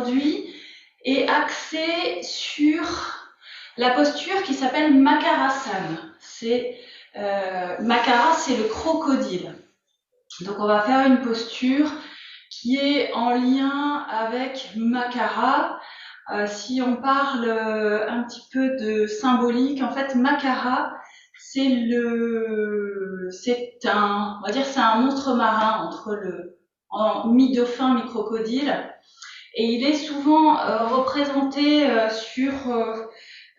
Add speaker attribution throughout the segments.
Speaker 1: aujourd'hui est axée sur la posture qui s'appelle Makarasana. Makara, c'est le crocodile. Donc on va faire une posture qui est en lien avec Makara. Si on parle un petit peu de symbolique, en fait, Makara, c'est un monstre marin mi-dauphin, mi-crocodile, et il est souvent représenté sur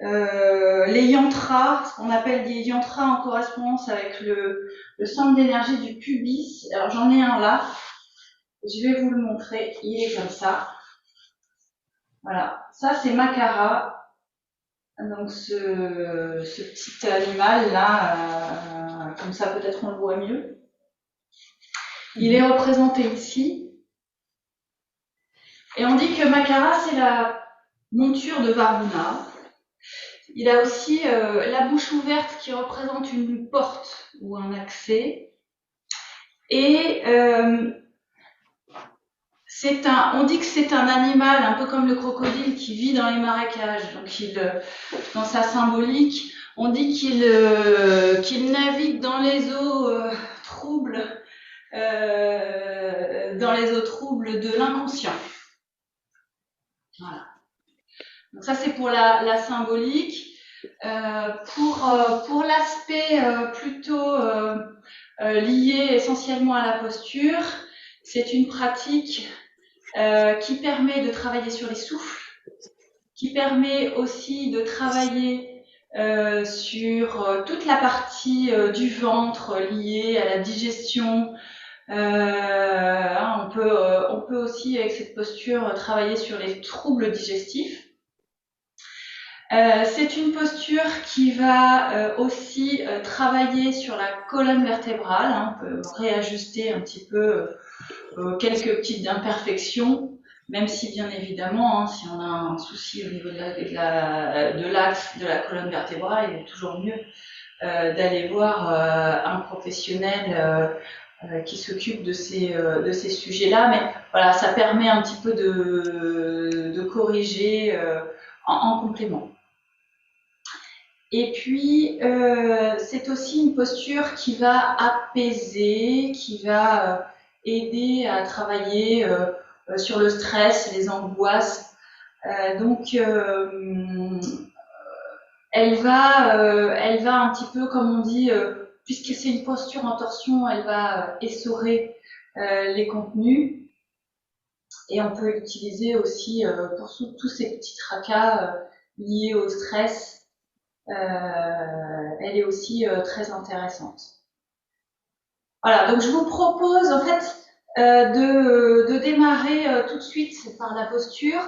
Speaker 1: les yantras, ce qu'on appelle des yantras en correspondance avec le centre d'énergie du pubis. Alors j'en ai un là, je vais vous le montrer, il est comme ça. Voilà, ça c'est Makara. Donc ce petit animal là, comme ça peut-être on le voit mieux. Il est représenté ici. Et on dit que Makara c'est la monture de Varuna. Il a aussi la bouche ouverte qui représente une porte ou un accès. Et on dit que c'est un animal un peu comme le crocodile qui vit dans les marécages. Donc dans sa symbolique, on dit qu'il navigue dans les eaux troubles, de l'inconscient. Voilà. Donc ça c'est pour la symbolique. Pour l'aspect plutôt lié essentiellement à la posture, c'est une pratique qui permet de travailler sur les souffles, qui permet aussi de travailler sur toute la partie du ventre liée à la digestion. On peut aussi, avec cette posture, travailler sur les troubles digestifs. C'est une posture qui va aussi travailler sur la colonne vertébrale. On peut réajuster un petit peu quelques petites imperfections, même si bien évidemment, si on a un souci au niveau de l'axe de la colonne vertébrale, il est toujours mieux d'aller voir un professionnel qui s'occupe de ces sujets-là. Mais voilà, ça permet un petit peu de corriger en complément. Et puis, c'est aussi une posture qui va apaiser, qui va aider à travailler sur le stress, les angoisses. Donc, elle va un petit peu, comme on dit, puisque c'est une posture en torsion, elle va essorer les contenus. Et on peut l'utiliser aussi pour tous ces petits tracas liés au stress. Elle est aussi très intéressante. Voilà, donc je vous propose en fait de démarrer tout de suite par la posture.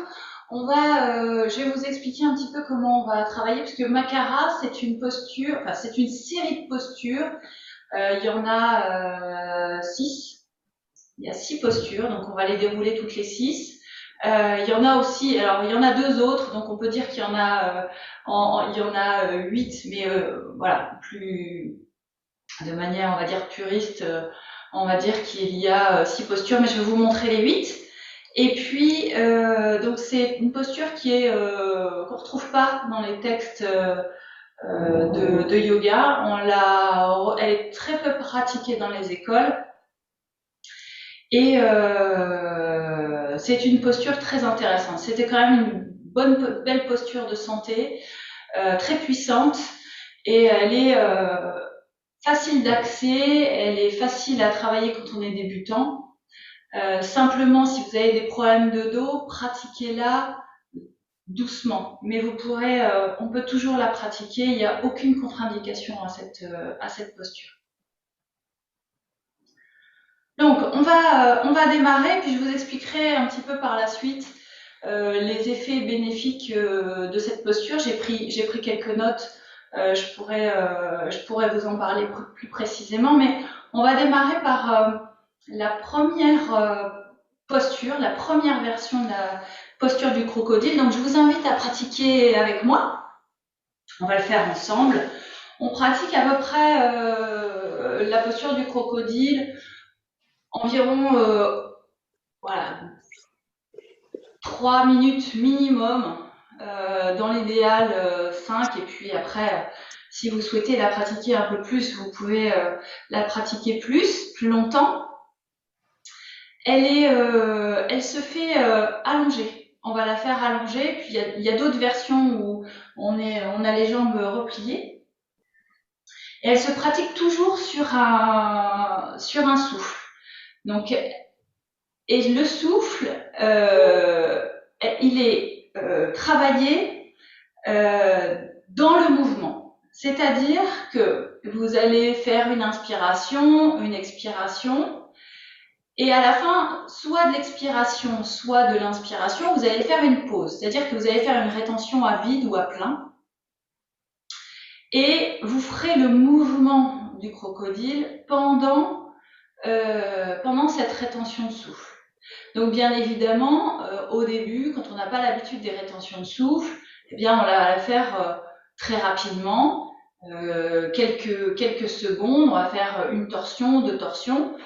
Speaker 1: Je vais vous expliquer un petit peu comment on va travailler, puisque Makara, c'est une posture, enfin c'est une série de postures. Il y en a 6. Il y a 6 postures, donc on va les dérouler toutes les 6. Il y en a aussi, alors il y en a 2 autres, donc on peut dire qu'il y en a, 8, mais voilà, plus de manière, on va dire, puriste, on va dire qu'il y a 6 postures, mais je vais vous montrer les 8. Et puis, donc c'est une posture qu'on retrouve pas dans les textes de yoga. Elle est très peu pratiquée dans les écoles. Et c'est une posture très intéressante. C'était quand même une belle posture de santé, très puissante, et elle est facile d'accès, elle est facile à travailler quand on est débutant. Simplement, si vous avez des problèmes de dos, pratiquez-la doucement. Mais on peut toujours la pratiquer, il n'y a aucune contre-indication à cette posture. Donc, on va démarrer, puis je vous expliquerai un petit peu par la suite les effets bénéfiques de cette posture. J'ai pris quelques notes, je pourrais vous en parler plus précisément, mais on va démarrer par la première posture, la première version de la posture du crocodile. Donc, je vous invite à pratiquer avec moi. On va le faire ensemble. On pratique à peu près la posture du crocodile environ 3 minutes minimum, dans l'idéal 5, et puis après, si vous souhaitez la pratiquer un peu plus, vous pouvez la pratiquer plus longtemps. Elle se fait allonger. On va la faire allonger, puis il y a d'autres versions où on a les jambes repliées. Et elle se pratique toujours sur un souffle. Donc, et le souffle, il est travaillé dans le mouvement. C'est-à-dire que vous allez faire une inspiration, une expiration, et à la fin, soit de l'expiration, soit de l'inspiration, vous allez faire une pause. C'est-à-dire que vous allez faire une rétention à vide ou à plein. Et vous ferez le mouvement du crocodile pendant cette rétention de souffle. Donc bien évidemment, au début, quand on n'a pas l'habitude des rétentions de souffle, eh bien on va la faire très rapidement, quelques secondes, on va faire une torsion, 2 torsions,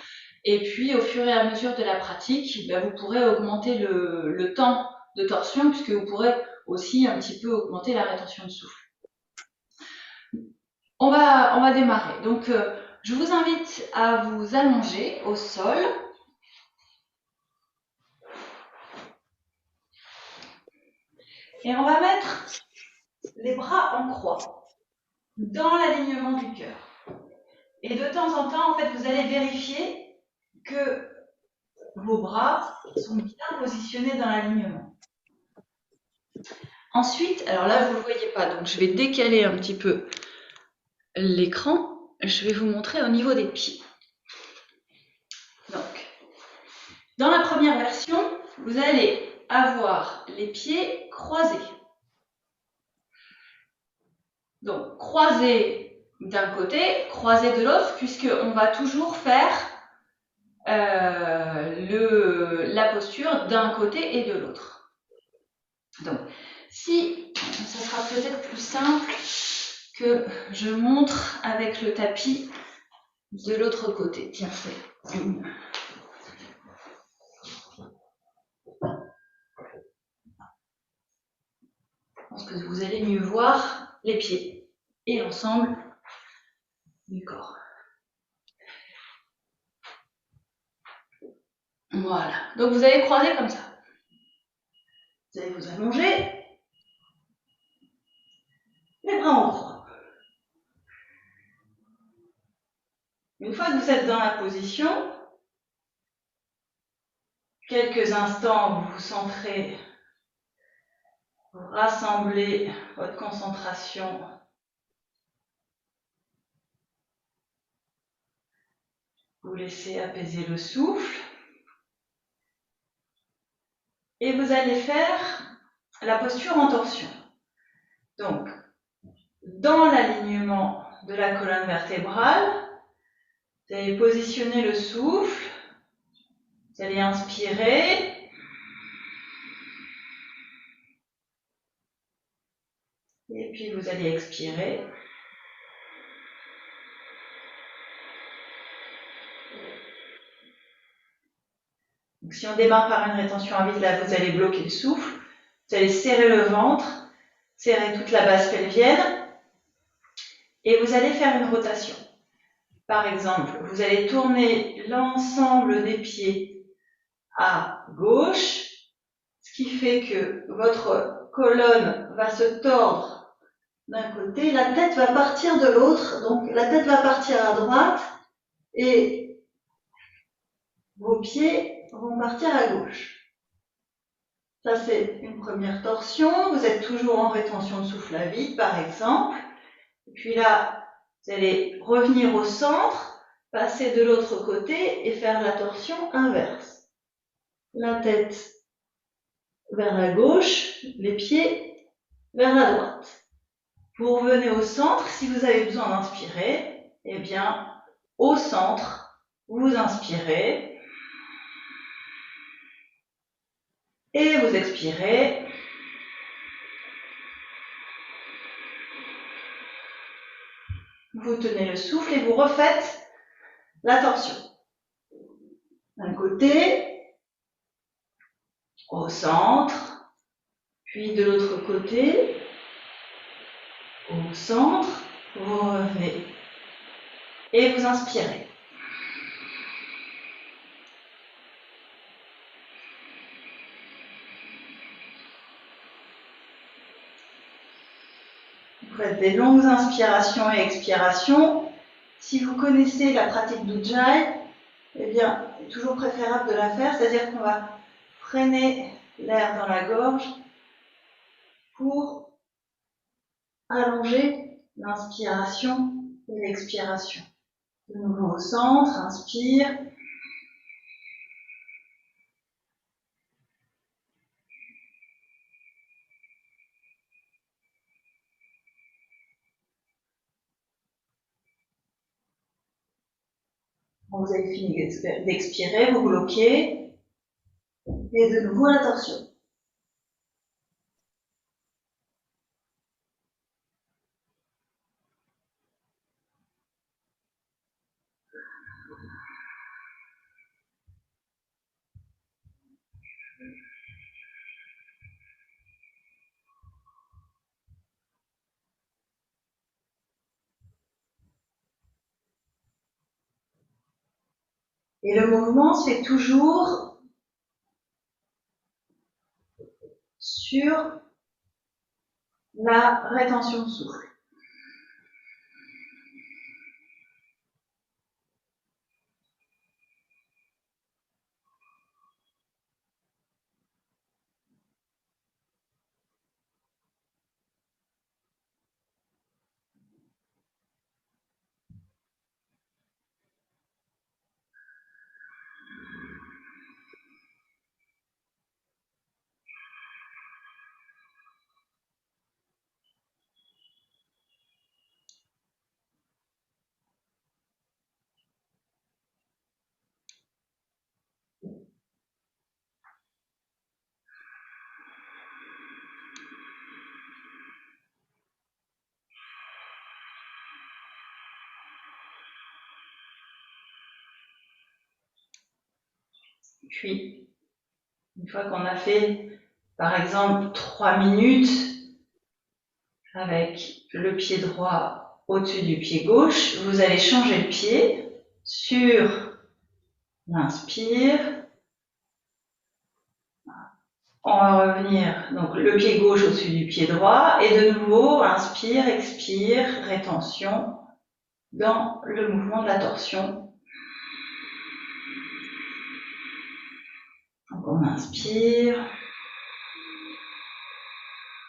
Speaker 1: et puis au fur et à mesure de la pratique, ben, vous pourrez augmenter le temps de torsion, puisque vous pourrez aussi un petit peu augmenter la rétention de souffle. On va démarrer. Donc je vous invite à vous allonger au sol. Et on va mettre les bras en croix, dans l'alignement du cœur. Et de temps en temps, en fait, vous allez vérifier que vos bras sont bien positionnés dans l'alignement. Ensuite, alors là, vous ne le voyez pas, donc je vais décaler un petit peu l'écran. Je vais vous montrer au niveau des pieds. Donc, dans la première version, vous allez avoir les pieds croisés. Donc, croisés d'un côté, croisés de l'autre, puisqu'on va toujours faire la posture d'un côté et de l'autre. Donc, si, ça sera peut-être plus simple que je montre avec le tapis de l'autre côté. Tiens, c'est une. Je pense que vous allez mieux voir les pieds et l'ensemble du corps. Voilà. Donc vous allez croiser comme ça. Vous allez vous allonger. Les bras en croix. Une fois que vous êtes dans la position, quelques instants, vous vous centrez, vous rassemblez votre concentration. Vous laissez apaiser le souffle. Et vous allez faire la posture en torsion. Donc, dans l'alignement de la colonne vertébrale, vous allez positionner le souffle. Vous allez inspirer. Et puis vous allez expirer. Donc, si on démarre par une rétention à vide, là, vous allez bloquer le souffle. Vous allez serrer le ventre, serrer toute la base pelvienne. Et vous allez faire une rotation. Par exemple, vous allez tourner l'ensemble des pieds à gauche, ce qui fait que votre colonne va se tordre d'un côté, la tête va partir de l'autre, donc la tête va partir à droite et vos pieds vont partir à gauche. Ça, c'est une première torsion. Vous êtes toujours en rétention de souffle à vide, par exemple. Et puis là, vous allez revenir au centre, passer de l'autre côté et faire la torsion inverse. La tête vers la gauche, les pieds vers la droite. Vous revenez au centre. Si vous avez besoin d'inspirer, eh bien, au centre, vous inspirez et vous expirez. Vous tenez le souffle et vous refaites la torsion. D'un côté, au centre, puis de l'autre côté, au centre, vous revenez et vous inspirez. Vous faites des longues inspirations et expirations. Si vous connaissez la pratique d'Ujjayi, eh bien, c'est toujours préférable de la faire, c'est-à-dire qu'on va freiner l'air dans la gorge pour allonger l'inspiration et l'expiration. De nouveau au centre, inspire. Quand vous avez fini d'expirer, vous bloquez. Et de nouveau la torsion. Et le mouvement se fait toujours sur la rétention de souffle. Puis, une fois qu'on a fait, par exemple, 3 minutes avec le pied droit au-dessus du pied gauche, vous allez changer le pied sur l'inspire. On va revenir, donc le pied gauche au-dessus du pied droit, et de nouveau, inspire, expire, rétention dans le mouvement de la torsion. Donc on inspire,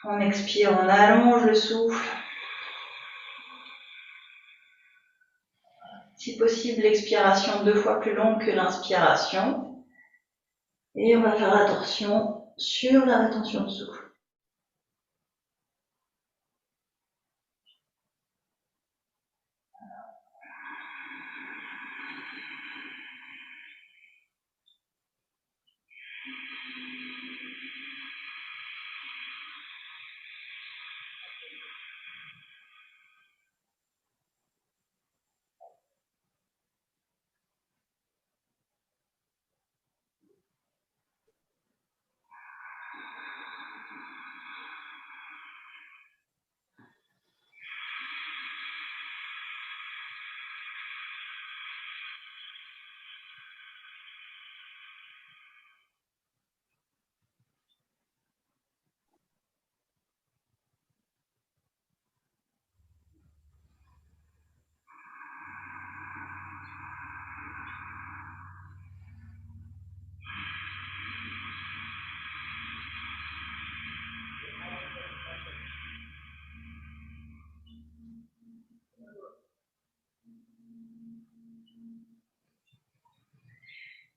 Speaker 1: on expire, on allonge le souffle. Si possible, l'expiration 2 fois plus longue que l'inspiration. Et on va faire la torsion sur la rétention de souffle.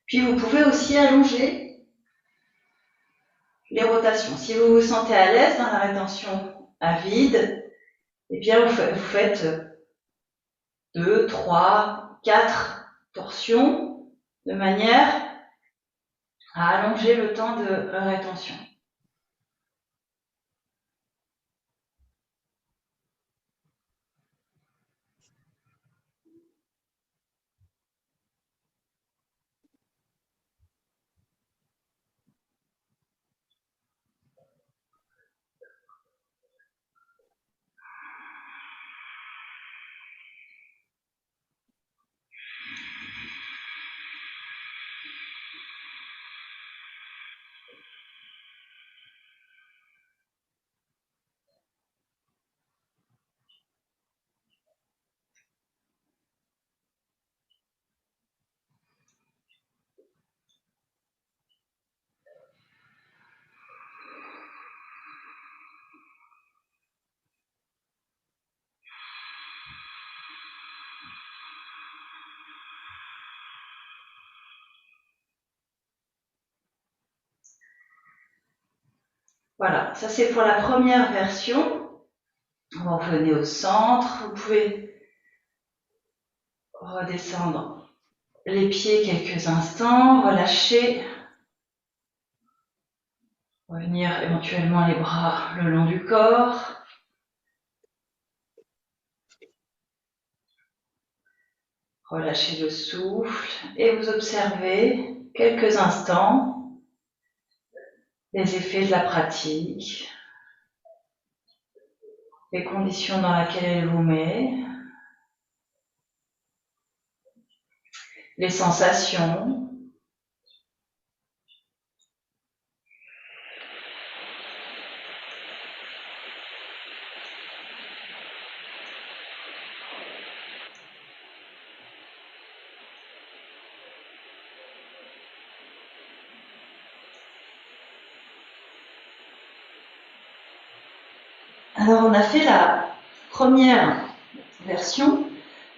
Speaker 1: Puis vous pouvez aussi allonger les rotations. Si vous vous sentez à l'aise dans la rétention à vide, eh bien vous faites 2, 3, 4 torsions de manière à allonger le temps de rétention. Voilà, ça c'est pour la première version. Vous revenez au centre, vous pouvez redescendre les pieds quelques instants, relâcher, revenir éventuellement les bras le long du corps. Relâchez le souffle et vous observez quelques instants les effets de la pratique, les conditions dans lesquelles elle vous met, les sensations. Alors on a fait la première version.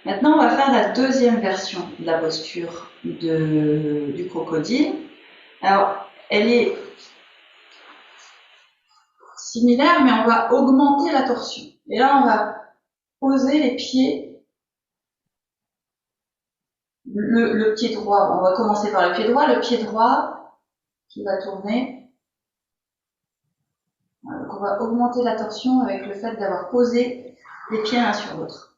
Speaker 1: Maintenant on va faire la deuxième version de la posture du crocodile. Alors elle est similaire mais on va augmenter la torsion. Et là on va poser les pieds, le pied droit. On va commencer par le pied droit qui va tourner. Donc on va augmenter la torsion avec le fait d'avoir posé les pieds l'un sur l'autre.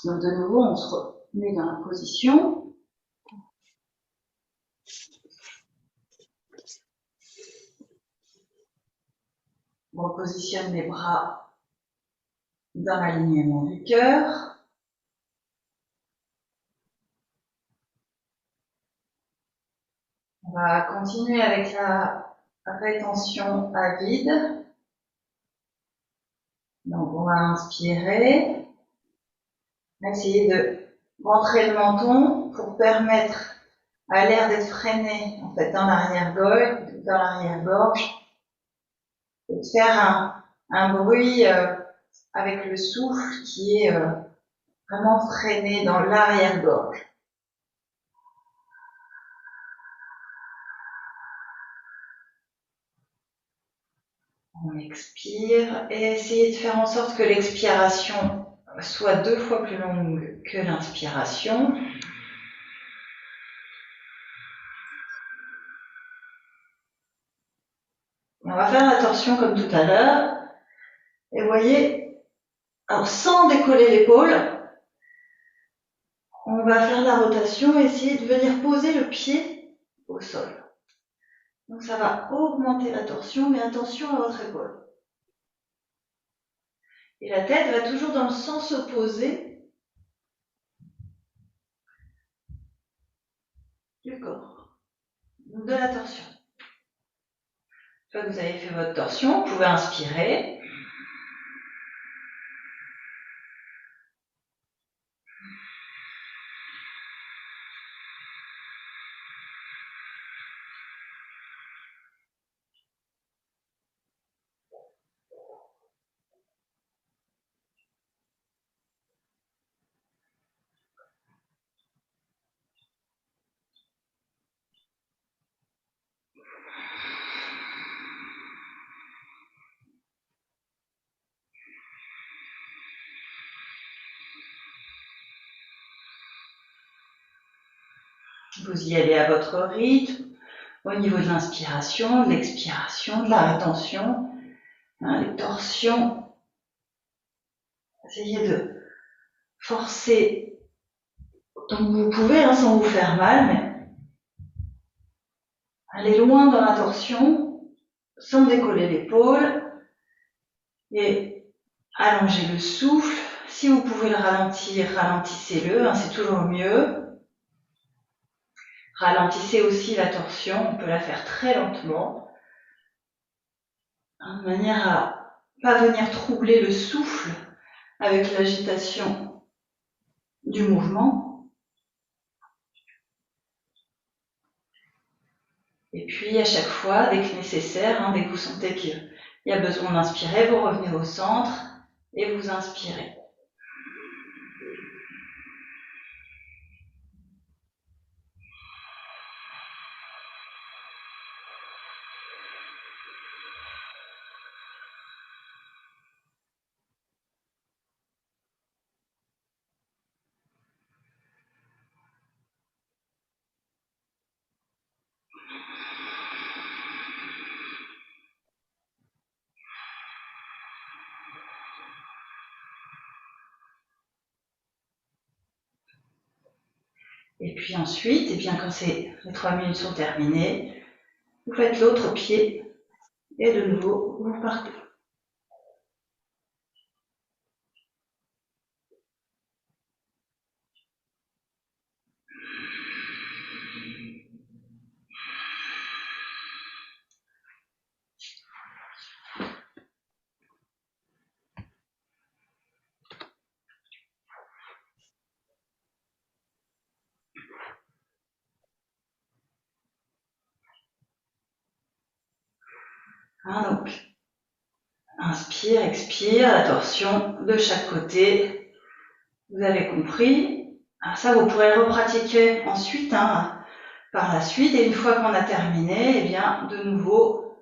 Speaker 1: Donc de nouveau, on se remet dans la position. On repositionne les bras dans l'alignement du cœur. On va continuer avec la rétention à vide. Donc on va inspirer. Essayer de rentrer le menton pour permettre à l'air d'être freiné en fait dans l'arrière-gorge et de faire un bruit avec le souffle qui est vraiment freiné dans l'arrière-gorge. On expire et essayez de faire en sorte que l'expiration soit 2 fois plus longue que l'inspiration. On va faire la torsion comme tout à l'heure. Et vous voyez, alors sans décoller l'épaule, on va faire la rotation et essayer de venir poser le pied au sol. Donc ça va augmenter la torsion, mais attention à votre épaule. Et la tête va toujours dans le sens opposé du corps, de la torsion. Une fois que vous avez fait votre torsion, vous pouvez inspirer. Vous y allez à votre rythme, au niveau de l'inspiration, de l'expiration, de la rétention, les torsions. Essayez de forcer autant que vous pouvez, sans vous faire mal, mais allez loin dans la torsion, sans décoller l'épaule, et allongez le souffle. Si vous pouvez le ralentir, ralentissez-le, c'est toujours mieux. Ralentissez aussi la torsion, on peut la faire très lentement, de manière à ne pas venir troubler le souffle avec l'agitation du mouvement. Et puis à chaque fois, dès que nécessaire, dès que vous sentez qu'il y a besoin d'inspirer, vous revenez au centre et vous inspirez. Et puis ensuite, et bien quand les 3 minutes sont terminées, vous faites l'autre pied et de nouveau, vous partez. Donc, inspire, expire, la torsion de chaque côté. Vous avez compris. Alors ça, vous pourrez repratiquer ensuite, par la suite. Et une fois qu'on a terminé, eh bien, de nouveau,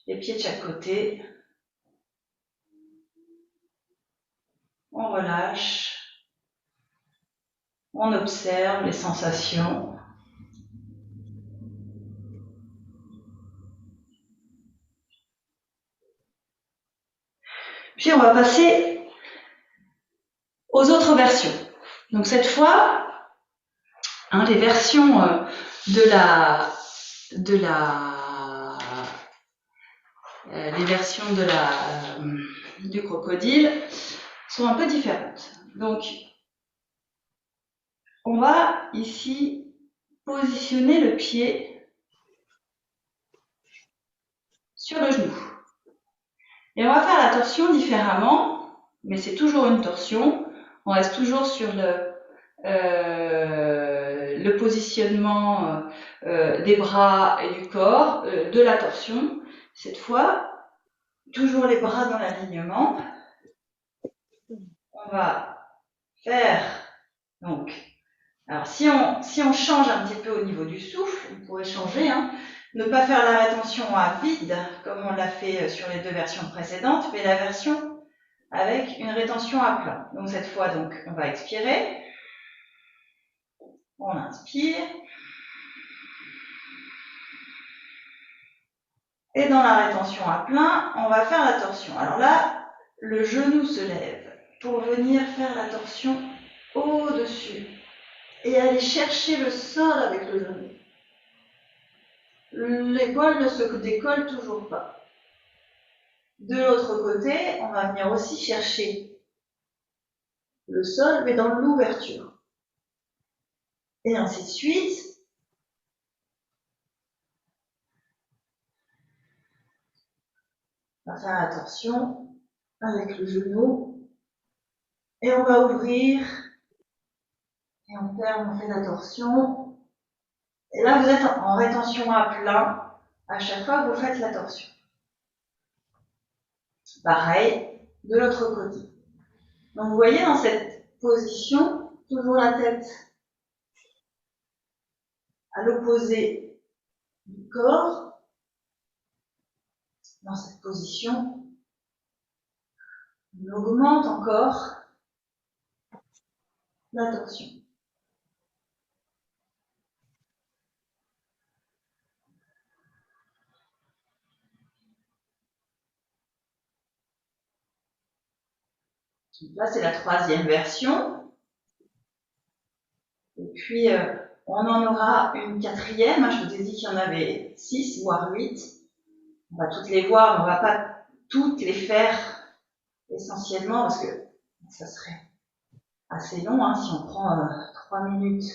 Speaker 1: les pieds de chaque côté. On relâche. On observe les sensations. Puis on va passer aux autres versions. Donc cette fois, les versions les versions du crocodile sont un peu différentes. Donc, on va ici positionner le pied sur le genou. Et on va faire la torsion différemment, mais c'est toujours une torsion. On reste toujours sur le positionnement des bras et du corps, de la torsion. Cette fois, toujours les bras dans l'alignement. On va faire, donc, alors si on change un petit peu au niveau du souffle, on pourrait changer, ne pas faire la rétention à vide, comme on l'a fait sur les 2 versions précédentes, mais la version avec une rétention à plein. Donc cette fois, donc, on va expirer. On inspire. Et dans la rétention à plein, on va faire la torsion. Alors là, le genou se lève pour venir faire la torsion au-dessus et aller chercher le sol avec le genou. L'épaule ne se décolle toujours pas. De l'autre côté, on va venir aussi chercher le sol, mais dans l'ouverture. Et ainsi de suite. On va faire la torsion avec le genou. Et on va ouvrir. Et on ferme, on fait la torsion. Et là, vous êtes en rétention à plein. À chaque fois que vous faites la torsion. Pareil, de l'autre côté. Donc, vous voyez, dans cette position, toujours la tête à l'opposé du corps. Dans cette position, on augmente encore la torsion. Donc là, c'est la 3e version. Et puis, on en aura une 4e. Je vous ai dit qu'il y en avait 6, voire 8. On va toutes les voir, on ne va pas toutes les faire essentiellement parce que ça serait assez long si on prend 3 minutes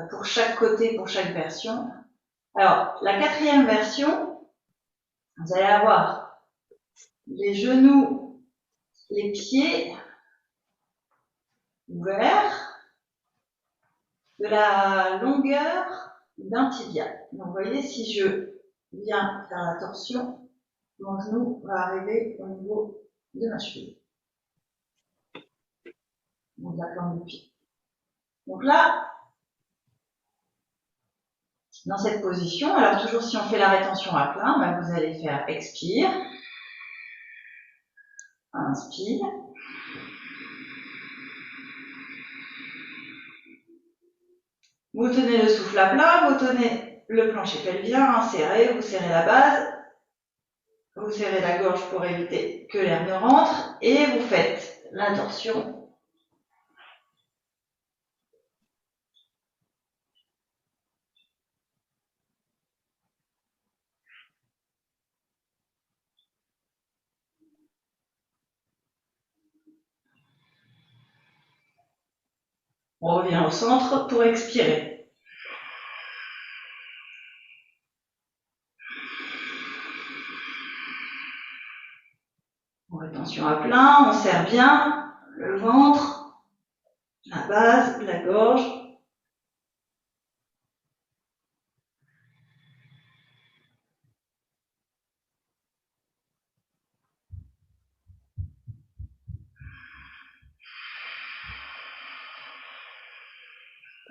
Speaker 1: pour chaque côté, pour chaque version. Alors, la 4e version, vous allez avoir les genoux, les pieds ouverts de la longueur d'un tibia. Donc, vous voyez, si je viens faire la torsion, mon genou va arriver au niveau de ma cheville. Donc, la plante du pied. Donc là, dans cette position, alors toujours si on fait la rétention à plein, vous allez faire expire, inspire, vous tenez le souffle à plein, vous tenez le plancher pelvien serré, vous serrez la base, vous serrez la gorge pour éviter que l'air ne rentre et vous faites la torsion On revient au centre pour expirer. Rétention à plein, on serre bien le ventre, la base, la gorge.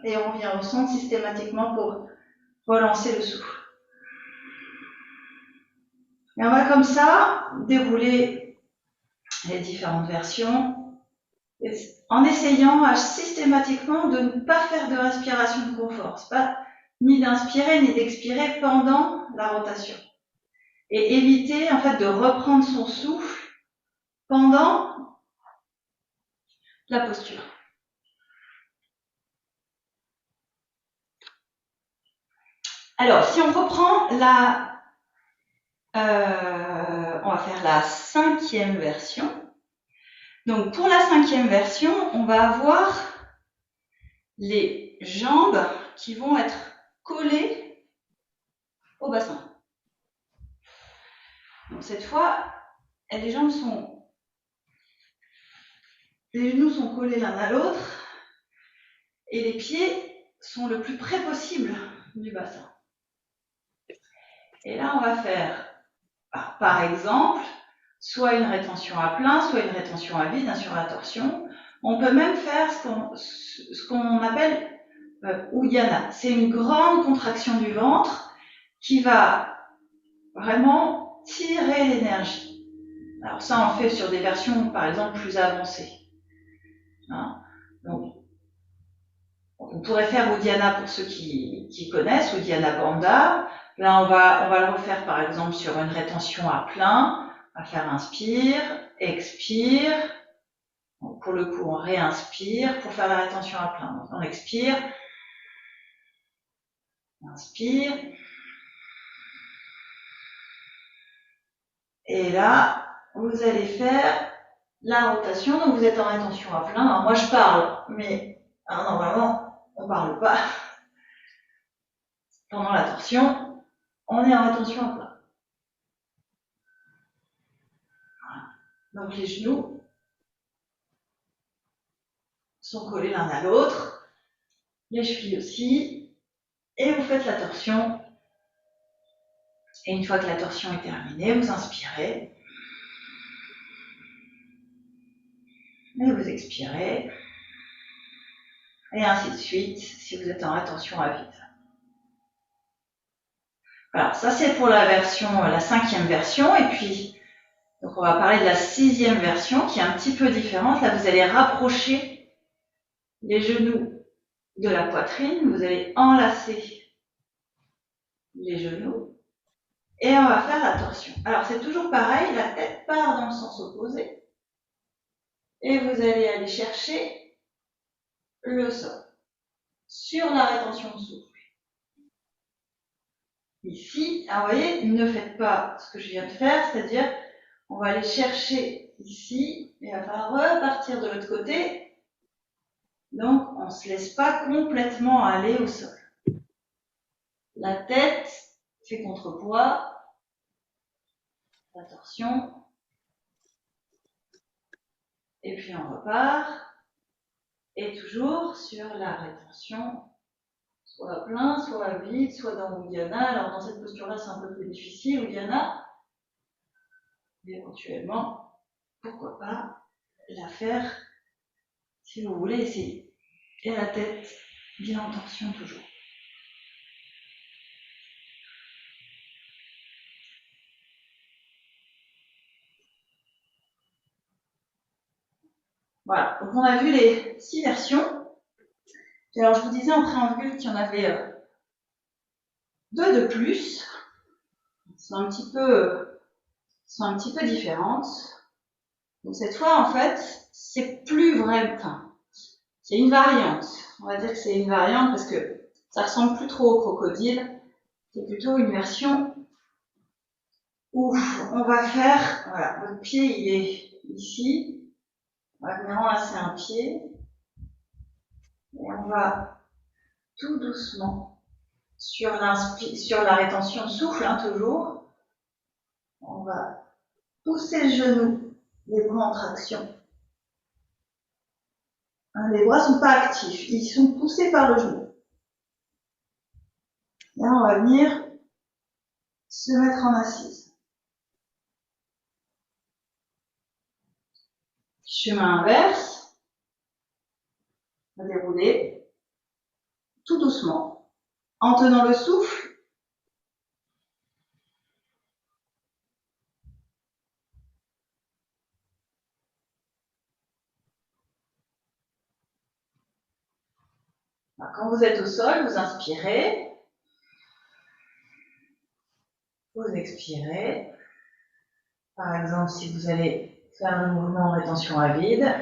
Speaker 1: Et on revient au centre systématiquement pour relancer le souffle. Et on va comme ça dérouler les différentes versions en essayant systématiquement de ne pas faire de respiration de confort. C'est pas ni d'inspirer ni d'expirer pendant la rotation. Et éviter en fait de reprendre son souffle pendant la posture. Alors, si on reprend on va faire la 5e version. Donc, pour la 5e version, on va avoir les jambes qui vont être collées au bassin. Donc, cette fois, les genoux sont collés l'un à l'autre et les pieds sont le plus près possible du bassin. Et là, on va faire, par exemple, soit une rétention à plein, soit une rétention à vide sur la torsion. On peut même faire ce qu'on appelle Uddiyana. C'est une grande contraction du ventre qui va vraiment tirer l'énergie. Alors ça, on fait sur des versions, par exemple, plus avancées. Donc, on pourrait faire Uddiyana pour ceux qui connaissent, Uddiyana Bandha. Là, on va le refaire, par exemple, sur une rétention à plein. On va faire inspire, expire. Donc, pour le coup, on réinspire pour faire la rétention à plein. Donc, on expire, inspire. Et là, vous allez faire la rotation. Donc, vous êtes en rétention à plein. Alors, moi, je parle, mais normalement, on ne parle pas. Pendant la torsion, on est en rétention à plein. Voilà. Donc, les genoux sont collés l'un à l'autre. Les chevilles aussi. Et vous faites la torsion. Et une fois que la torsion est terminée, vous inspirez. Et vous expirez. Et ainsi de suite, si vous êtes en rétention à vide. Voilà, ça c'est pour la 5e version. Et puis, donc on va parler de la 6e version qui est un petit peu différente. Là, vous allez rapprocher les genoux de la poitrine. Vous allez enlacer les genoux. Et on va faire la torsion. Alors, c'est toujours pareil. La tête part dans le sens opposé. Et vous allez aller chercher le sol sur la rétention de souffle. Ici, alors vous voyez, ne faites pas ce que je viens de faire, c'est-à-dire on va aller chercher ici, et il va falloir repartir de l'autre côté. Donc, on ne se laisse pas complètement aller au sol. La tête fait contrepoids, la torsion, et puis on repart, et toujours sur la rétention, soit plein, soit vide, soit dans Uddiyana. Alors dans cette posture-là, c'est un peu plus difficile, Uddiyana, mais éventuellement, pourquoi pas la faire si vous voulez essayer. Et la tête bien en torsion toujours. Voilà, donc on a vu les 6 versions. Et alors je vous disais en préambule qu'il y en avait 2 de plus. Elles sont un petit peu différentes. Donc cette fois, en fait, c'est plus vrai. Enfin, c'est une variante. On va dire que c'est une variante parce que ça ressemble plus trop au crocodile. C'est plutôt une version où on va faire, voilà, votre pied il est ici. On va venir enlacer un pied. Et on va tout doucement, sur la rétention de souffle, hein, toujours, on va pousser le genou, les bras en traction. Les bras ne sont pas actifs, ils sont poussés par le genou. Là, on va venir se mettre en assise. Chemin inverse. On va dérouler tout doucement, en tenant le souffle. Quand vous êtes au sol, vous inspirez. Vous expirez. Par exemple, si vous allez faire le mouvement en rétention à vide.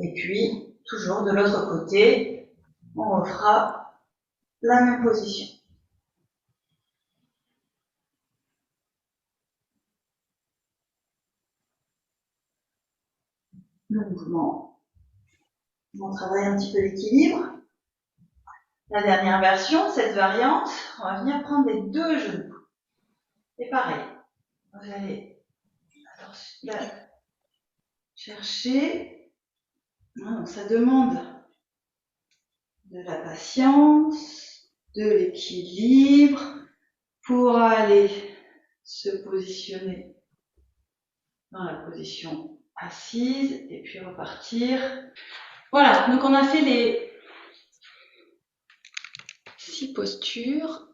Speaker 1: Et puis, toujours de l'autre côté, on refera la même position. Le mouvement. On travaille un petit peu l'équilibre. La dernière version, cette variante, on va venir prendre les deux genoux. Et pareil, vous allez chercher. Donc ça demande de la patience, de l'équilibre pour aller se positionner dans la position assise et puis repartir. Voilà, donc on a fait les 6 postures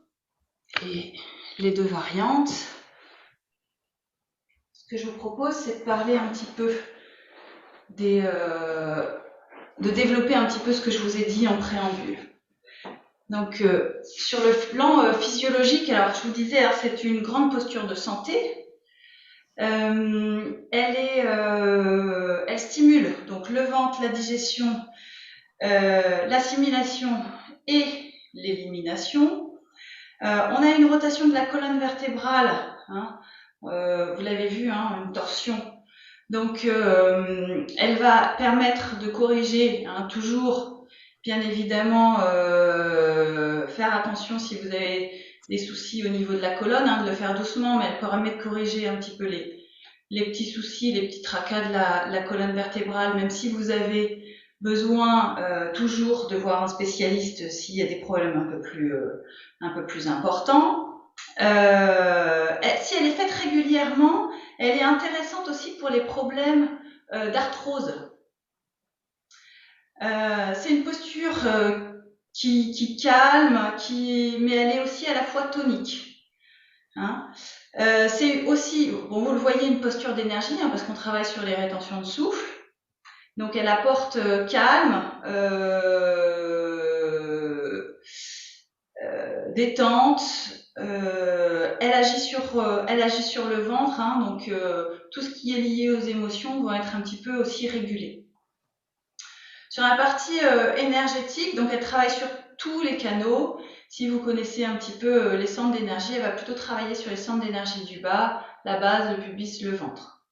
Speaker 1: et les 2 variantes. Ce que je vous propose, c'est de parler un petit peu de développer un petit peu ce que je vous ai dit en préambule. Donc, sur le plan physiologique, alors je vous disais, hein, c'est une grande posture de santé. Elle stimule donc le ventre, la digestion, l'assimilation et l'élimination. On a une rotation de la colonne vertébrale, hein, vous l'avez vu, hein, une torsion. Donc, elle va permettre de corriger, hein, toujours, bien évidemment, faire attention si vous avez des soucis au niveau de la colonne, hein, de le faire doucement, mais elle permet de corriger un petit peu les petits soucis, les petits tracas de la colonne vertébrale, même si vous avez besoin toujours de voir un spécialiste s'il y a des problèmes un peu plus importants. Si elle est faite régulièrement, elle est intéressante aussi pour les problèmes d'arthrose. C'est une posture qui calme, mais elle est aussi à la fois tonique. Hein. C'est aussi, bon, vous le voyez, une posture d'énergie, hein, parce qu'on travaille sur les rétentions de souffle. Donc elle apporte calme, détente. Elle agit sur le ventre, hein, donc tout ce qui est lié aux émotions va être un petit peu aussi régulé. Sur la partie énergétique, donc elle travaille sur tous les canaux. Si vous connaissez un petit peu les centres d'énergie, elle va plutôt travailler sur les centres d'énergie du bas, la base, le pubis, le ventre.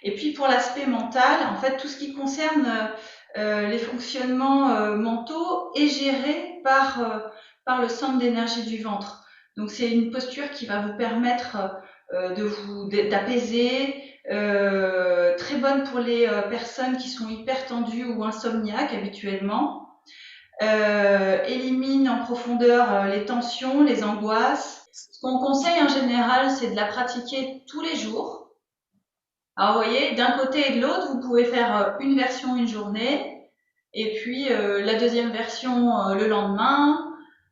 Speaker 1: Et puis pour l'aspect mental, en fait, tout ce qui concerne les fonctionnements mentaux est géré par le centre d'énergie du ventre. Donc c'est une posture qui va vous permettre d'apaiser, très bonne pour les personnes qui sont hyper tendues ou insomniaques habituellement. Élimine en profondeur les tensions, les angoisses. Ce qu'on conseille en général, c'est de la pratiquer tous les jours. Alors vous voyez, d'un côté et de l'autre, vous pouvez faire une version une journée, et puis la deuxième version le lendemain.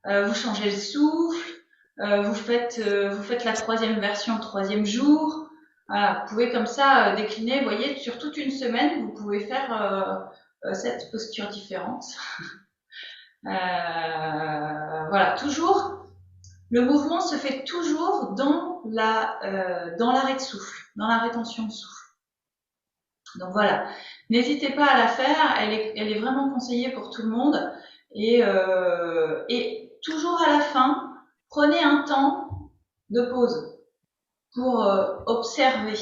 Speaker 1: Vous changez le souffle, vous faites la troisième version le troisième jour. Voilà, vous pouvez comme ça décliner, vous voyez, sur toute une semaine, vous pouvez faire cette posture différente. Voilà, toujours Le mouvement se fait toujours dans l'arrêt de souffle, dans la rétention de souffle. Donc voilà, n'hésitez pas à la faire, elle est vraiment conseillée pour tout le monde. Et toujours à la fin, prenez un temps de pause pour observer.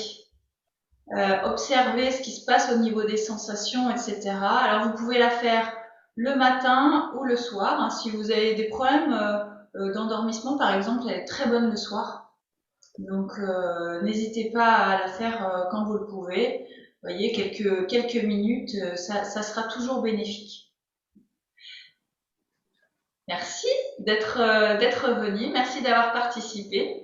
Speaker 1: Observer ce qui se passe au niveau des sensations, etc. Alors vous pouvez la faire le matin ou le soir. Hein, si vous avez des problèmes d'endormissement, par exemple, elle est très bonne le soir. Donc n'hésitez pas à la faire quand vous le pouvez. Vous voyez, quelques minutes, ça sera toujours bénéfique. Merci d'être venu, merci d'avoir participé.